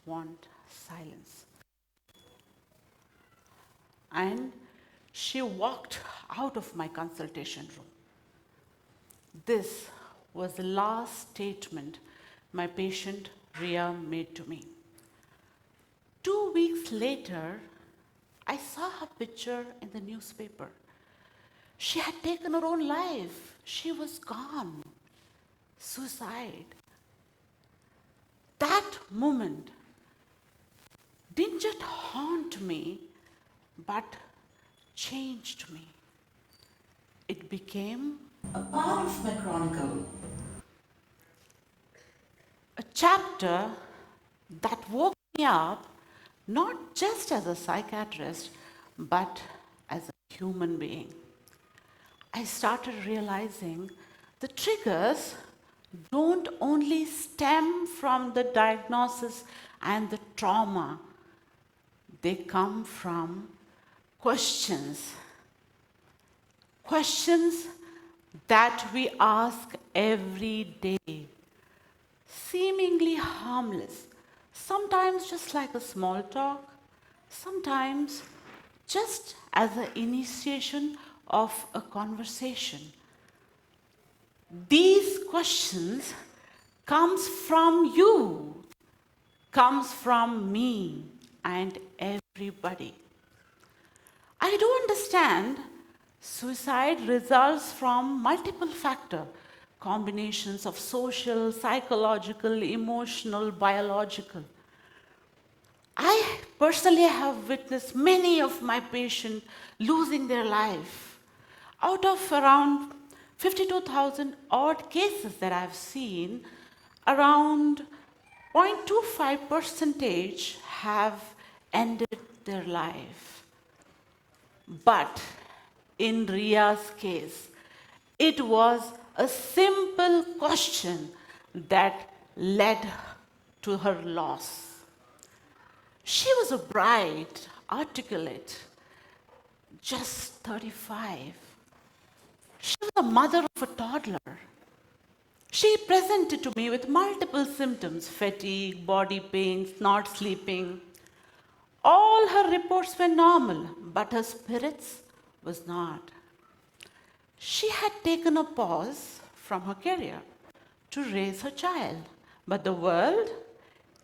want silence. And she walked out of my consultation room. This was the last statement my patient Ria made to me. 2 weeks later, I saw her picture in the newspaper. She had taken her own life. She was gone. Suicide. That moment didn't just haunt me, but changed me. It became a part of my chronicle. A chapter that woke me up not just as a psychiatrist, but as a human being. I started realizing the triggers don't only stem from the diagnosis and the trauma, they come from questions. Questions that we ask every day, seemingly harmless, sometimes just like a small talk, sometimes just as an initiation of a conversation. These questions comes from you, comes from me and everybody. I do understand suicide results from multiple factors, combinations of social, psychological, emotional, biological. I personally have witnessed many of my patients losing their life. Out of around 52,000 odd cases that I've seen, around 0.25% have ended their life. But in Ria's case, it was a simple question that led to her loss. She was a bright, articulate, just 35. She was the mother of a toddler. She presented to me with multiple symptoms: fatigue, body pains, not sleeping. All her reports were normal, but her spirits was not. She had taken a pause from her career to raise her child, but the world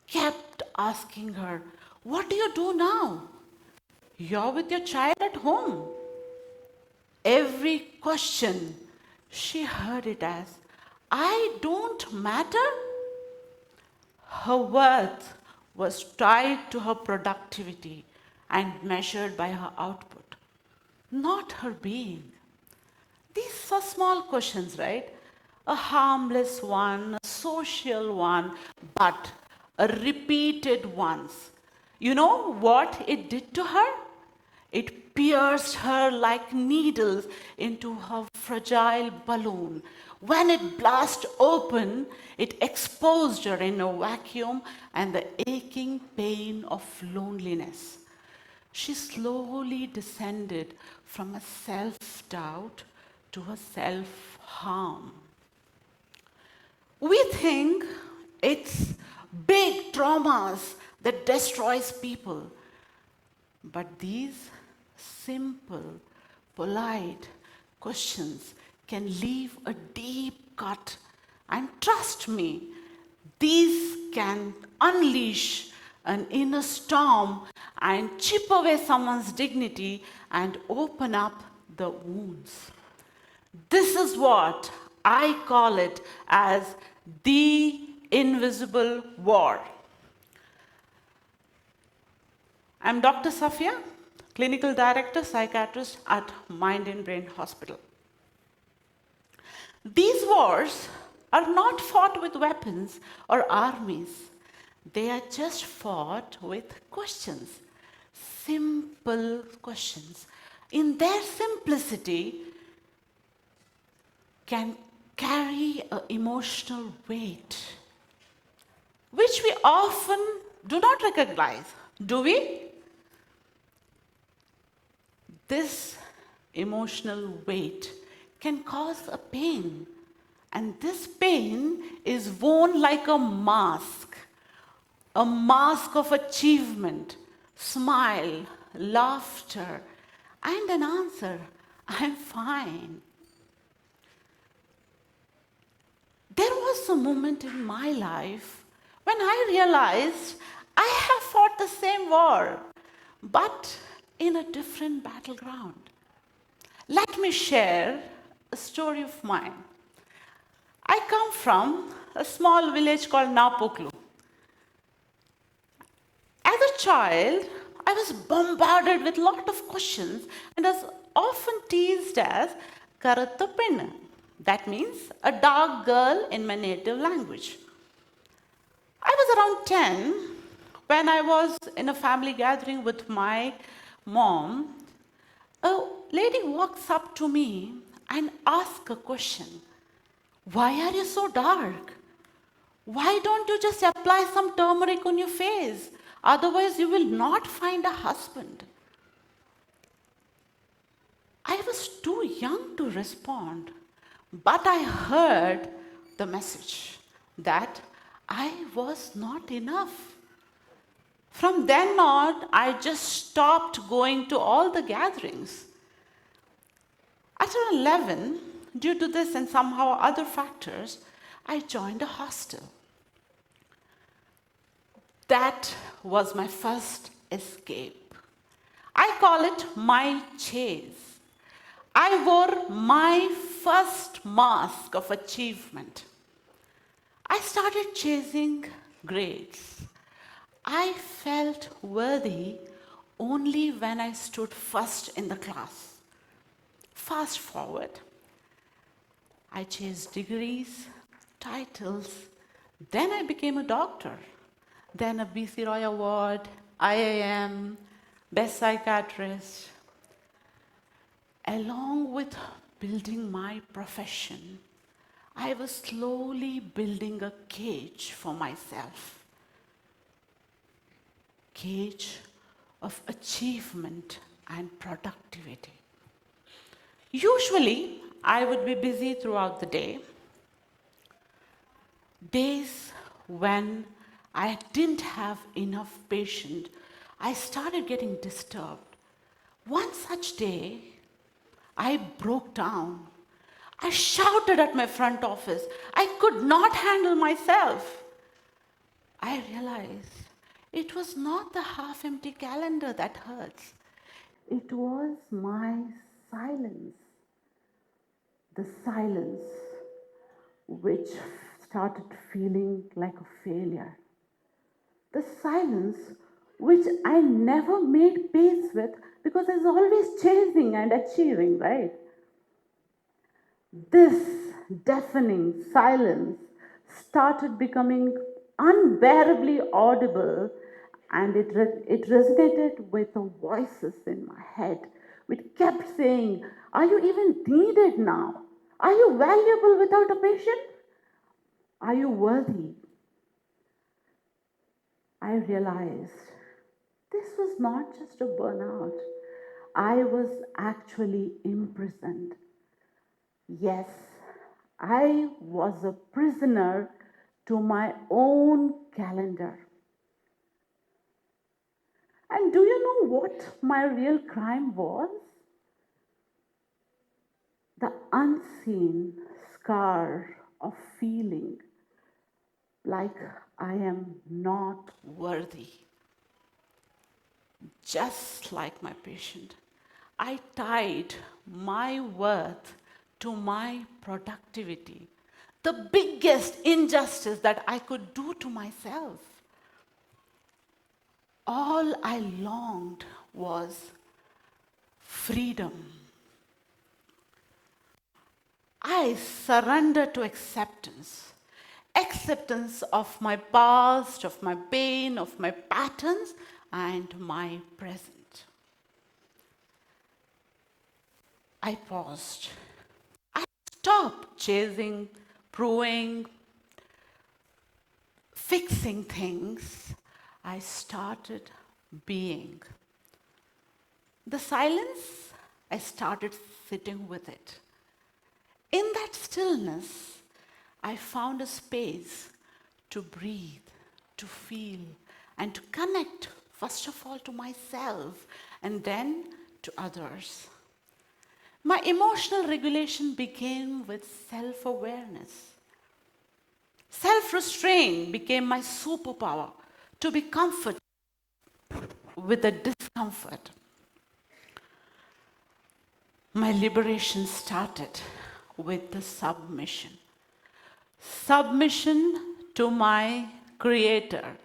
kept asking her, "What do you do now? You're with your child at home." Every question, she heard it as, "I don't matter." Her worth was tied to her productivity and measured by her output, not her being. These are small questions, right? A harmless one, a social one, but a repeated ones. You know what it did to her? It pierced her like needles into her fragile balloon. When it blasted open, it exposed her in a vacuum and the aching pain of loneliness. She slowly descended from a self-doubt to a self-harm. We think it's big traumas that destroys people, but these simple, polite questions can leave a deep cut. And trust me, these can unleash an inner storm and chip away someone's dignity and open up the wounds. This is what I call it as the invisible war. I'm Dr. Safiya, Clinical Director, Psychiatrist at Mind and Brain Hospital. These wars are not fought with weapons or armies. They are just fought with questions, simple questions. In their simplicity, can carry an emotional weight, which we often do not recognize, do we? This emotional weight can cause a pain, and this pain is worn like a mask. a mask of achievement, smile, laughter, and an answer, I'm fine. There was a moment in my life when I realized I have fought the same war, but in a different battleground. Let me share a story of mine. I come from a small village called Napoklu. As a child, I was bombarded with a lot of questions and was often teased as Karattu Pennu. That means a dark girl in my native language. I was around 10 when I was in a family gathering with my mom. A lady walks up to me and asks a question. Why are you so dark? Why don't you just apply some turmeric on your face? Otherwise, you will not find a husband. I was too young to respond, but I heard the message that I was not enough. From then on, I just stopped going to all the gatherings. At around 11, due to this and somehow other factors, I joined a hostel. That was my first escape. I call it my chase. I wore my first mask of achievement. I started chasing grades. I felt worthy only when I stood first in the class. Fast forward, I chased degrees, titles, then I became a doctor, then a BC Roy Award, IIM, Best Psychiatrist. Along with building my profession, I was slowly building a cage for myself. Cage of achievement and productivity. Usually, I would be busy throughout the day. Days when I didn't have enough patience, I started getting disturbed. One such day, I broke down. I shouted at my front office. I could not handle myself. I realized it was not the half-empty calendar that hurts. It was my silence. The silence which started feeling like a failure. The silence which I never made peace with because I was always chasing and achieving, right? This deafening silence started becoming unbearably audible, and it resonated with the voices in my head, which kept saying, are you even needed now? Are you valuable without a patient? Are you worthy? I realized this was not just a burnout. I was actually imprisoned. Yes, I was a prisoner to my own calendar. And do you know what my real crime was? The unseen scar of feeling like I am not worthy. Just like my patient, I tied my worth to my productivity, the biggest injustice that I could do to myself. All I longed was freedom. I surrendered to acceptance. Acceptance of my past, of my pain, of my patterns, and my present. I paused. I stopped chasing, proving, fixing things. I started being. The silence, I started sitting with it. In that stillness, I found a space to breathe, to feel, and to connect, first of all, to myself and then to others. My emotional regulation began with self-awareness. Self-restraint became my superpower to be comfortable with the discomfort. My liberation started with the submission. Submission to my Creator.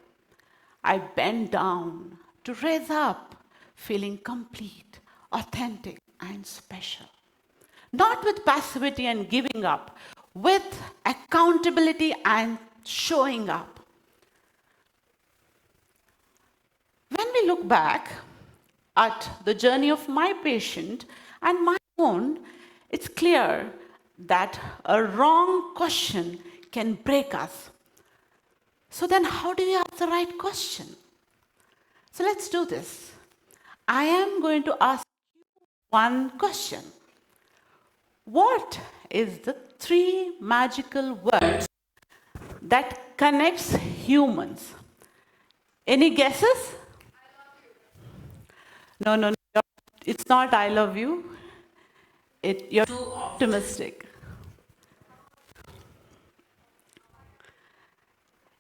I bent down to raise up, feeling complete, authentic, and special. Not with passivity and giving up, with accountability and showing up. When we look back at the journey of my patient and my own, it's clear that a wrong question can break us. So then how do we ask the right question? So let's do this. I am going to ask you one question. What is the 3 magical words that connects humans? Any guesses? No. It's not I love you. You're too optimistic.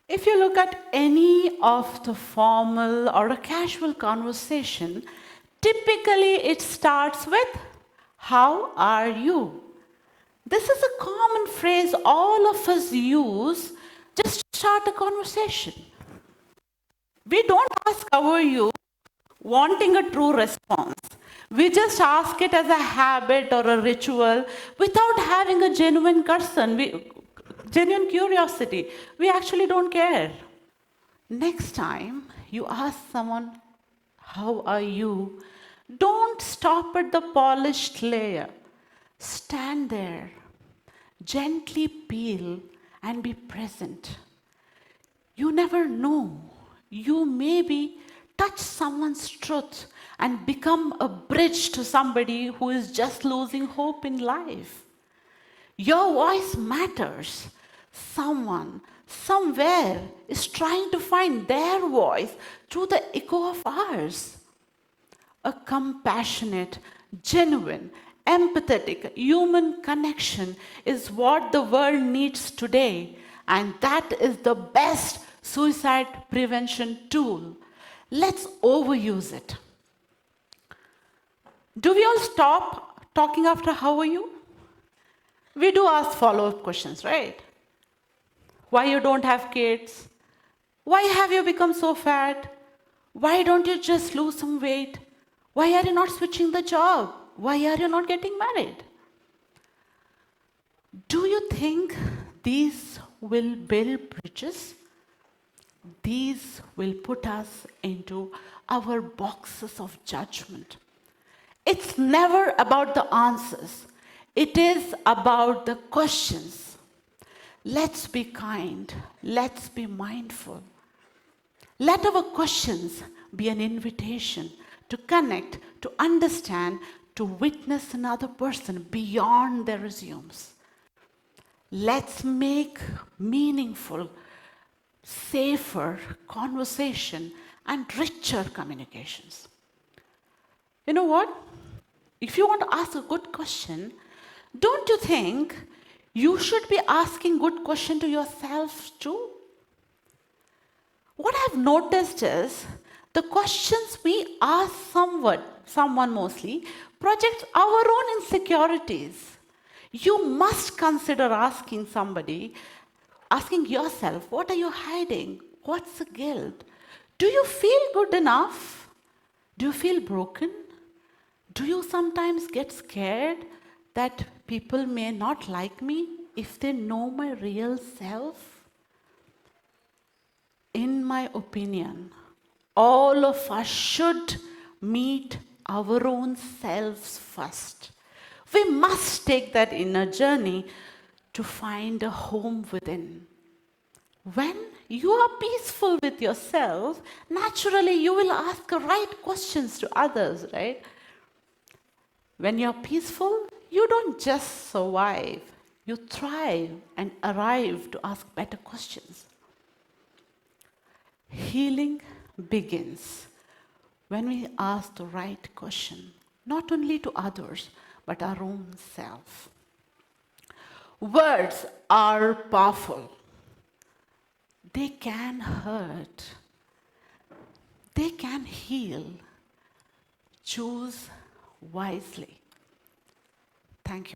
If you look at any of the formal or a casual conversation, typically it starts with, how are you? This is a common phrase all of us use just to start a conversation. We don't ask how are you wanting a true response. We just ask it as a habit or a ritual without having a genuine concern. Genuine curiosity. We actually don't care. Next time you ask someone, how are you? Don't stop at the polished layer. Stand there, gently peel and be present. You never know. You maybe touch someone's truth and become a bridge to somebody who is just losing hope in life. Your voice matters. Someone, somewhere, is trying to find their voice through the echo of ours. A compassionate, genuine, empathetic human connection is what the world needs today, and that is the best suicide prevention tool. Let's overuse it. Do we all stop talking after how are you? We do ask follow-up questions, right? Why you don't have kids? Why have you become so fat? Why don't you just lose some weight? Why are you not switching the job? Why are you not getting married? Do you think these will build bridges? These will put us into our boxes of judgment. It's never about the answers. It is about the questions. Let's be kind. Let's be mindful. Let our questions be an invitation to connect, to understand, to witness another person beyond their assumes. Let's make meaningful, safer conversation and richer communications. You know what? If you want to ask a good question, don't you think you should be asking good question to yourself too? What I've noticed is the questions we ask someone mostly, project our own insecurities. You must consider asking yourself, what are you hiding? What's the guilt? Do you feel good enough? Do you feel broken? Do you sometimes get scared that people may not like me if they know my real self? In my opinion, all of us should meet our own selves first. We must take that inner journey to find a home within. When you are peaceful with yourself, naturally you will ask the right questions to others, right? When you're peaceful, you don't just survive, you thrive and arrive to ask better questions. Healing begins when we ask the right question, not only to others, but our own self. Words are powerful. They can hurt. They can heal. Choose wisely. Thank you.